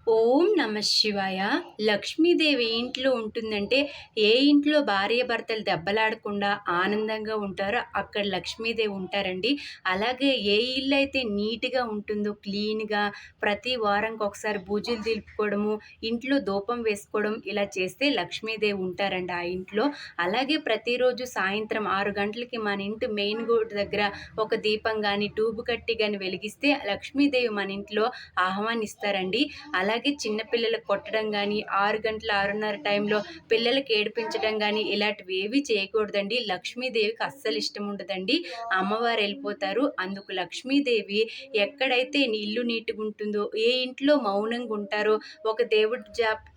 ఓం నమ శివాయ. లక్ష్మీదేవి ఏ ఇంట్లో ఉంటుందంటే, ఏ ఇంట్లో భార్యాభర్తలు దెబ్బలాడకుండా ఆనందంగా ఉంటారో అక్కడ లక్ష్మీదేవి ఉంటారండి. అలాగే ఏ ఇల్లయితే నీట్‌గా ఉంటుందో, క్లీన్‌గా ప్రతి వారానికి ఒకసారి బూజులు దులుపుకోవడము, ఇంట్లో ధూపం వేసుకోవడం ఇలా చేస్తే లక్ష్మీదేవి ఉంటారండి ఆ ఇంట్లో. అలాగే ప్రతిరోజు సాయంత్రం 6 గంటలకి మన ఇంటి మెయిన్ గేట్ దగ్గర ఒక దీపం గాని, ట్యూబ్ కట్టి గాని వెలిగిస్తే లక్ష్మీదేవి మన ఇంట్లో ఆహ్వానిస్తారండి. అలాగే చిన్న పిల్లలకు కొట్టడం గానీ, 6 గంటల, 6:30 టైంలో పిల్లలకి ఏడిపించడం గానీ, ఇలాంటివి ఏవి చేయకూడదండి. లక్ష్మీదేవికి అస్సలు ఇష్టం ఉండదండి. అమ్మవారు వెళ్ళిపోతారు. అందుకు లక్ష్మీదేవి ఎక్కడైతే ఇల్లు నీట్‌గుంటుందో, ఏ ఇంట్లో మౌనంగా ఉంటారో, ఒక దేవుడి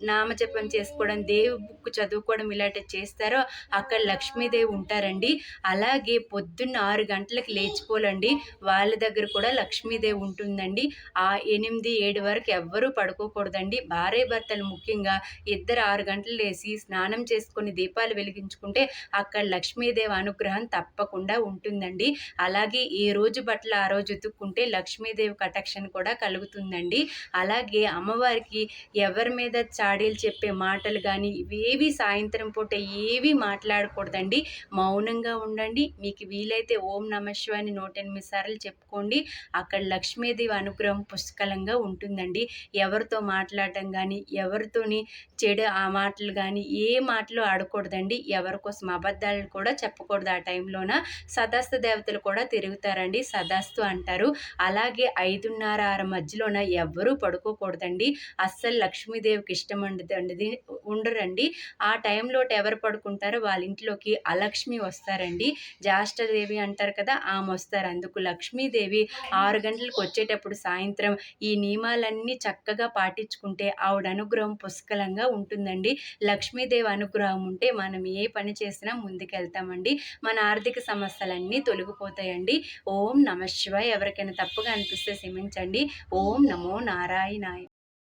నామజపం చేసుకోవడం, దేవుడి బుక్ చదువుకోవడం ఇలాంటివి చేస్తారో అక్కడ లక్ష్మీదేవి ఉంటారండి. అలాగే పొద్దున్న 6 గంటలకు లేచిపోవాలండి. వాళ్ళ దగ్గర కూడా లక్ష్మీదేవి ఉంటుందండి. 8, 7 వరకు ఎవ్వరూ పడుకోకూడదండి. భార్యాభర్తలు ముఖ్యంగా ఇద్దరు 6 గంటలు లేసి స్నానం చేసుకొని దీపాలు వెలిగించుకుంటే అక్కడ లక్ష్మీదేవి అనుగ్రహం తప్పకుండా ఉంటుందండి. అలాగే ఏ రోజు బట్టలు ఆ రోజు ఉతుక్కుంటే లక్ష్మీదేవి కటాక్షం కూడా కలుగుతుందండి. అలాగే అమ్మవారికి ఎవరి మీద చాడీలు చెప్పే మాటలు గానీ ఇవేవి సాయంత్రం పూట ఏవి మాట్లాడకూడదండి. మౌనంగా ఉండండి. మీకు వీలైతే ఓం నమ శివాయ అని 108 సార్లు చెప్పుకోండి. అక్కడ లక్ష్మీదేవి అనుగ్రహం పుష్కలంగా ఉంటుందండి. ఎవరితో మాట్లాడటం గానీ, ఎవరితోని చెడు ఆ మాటలు గానీ, ఏ మాటలు ఆడకూడదండి. ఎవరి కోసం అబద్ధాలు కూడా చెప్పకూడదు ఆ టైంలోన. సదాస్త దేవతలు కూడా తిరుగుతారండి. సదాస్తు అంటారు. అలాగే 5:30, 6 మధ్యలోన ఎవ్వరూ పడుకోకూడదండి. అస్సలు లక్ష్మీదేవికి ఇష్టం ఉండరండి. ఆ టైంలోట ఎవరు పడుకుంటారో వాళ్ళ ఇంట్లోకి అలక్ష్మి వస్తారండి. జ్యేష్ఠదేవి అంటారు కదా! ఆమొస్తారు. అందుకు లక్ష్మీదేవి 6 గంటలకు వచ్చేటప్పుడు సాయంత్రం ఈ నియమాలన్నీ చక్కగా పాటించుకుంటే ఆవిడ అనుగ్రహం పుష్కలంగా ఉంటుందండి. లక్ష్మీదేవి అనుగ్రహం ఉంటే మనం ఏ పని చేసినా ముందుకెళ్తామండి. మన ఆర్థిక సమస్యలన్నీ తొలగిపోతాయండి. ఓం నమ శివాయ. ఎవరికైనా తప్పుగా అనిపిస్తే క్షమించండి. ఓం నమో నారాయణాయ.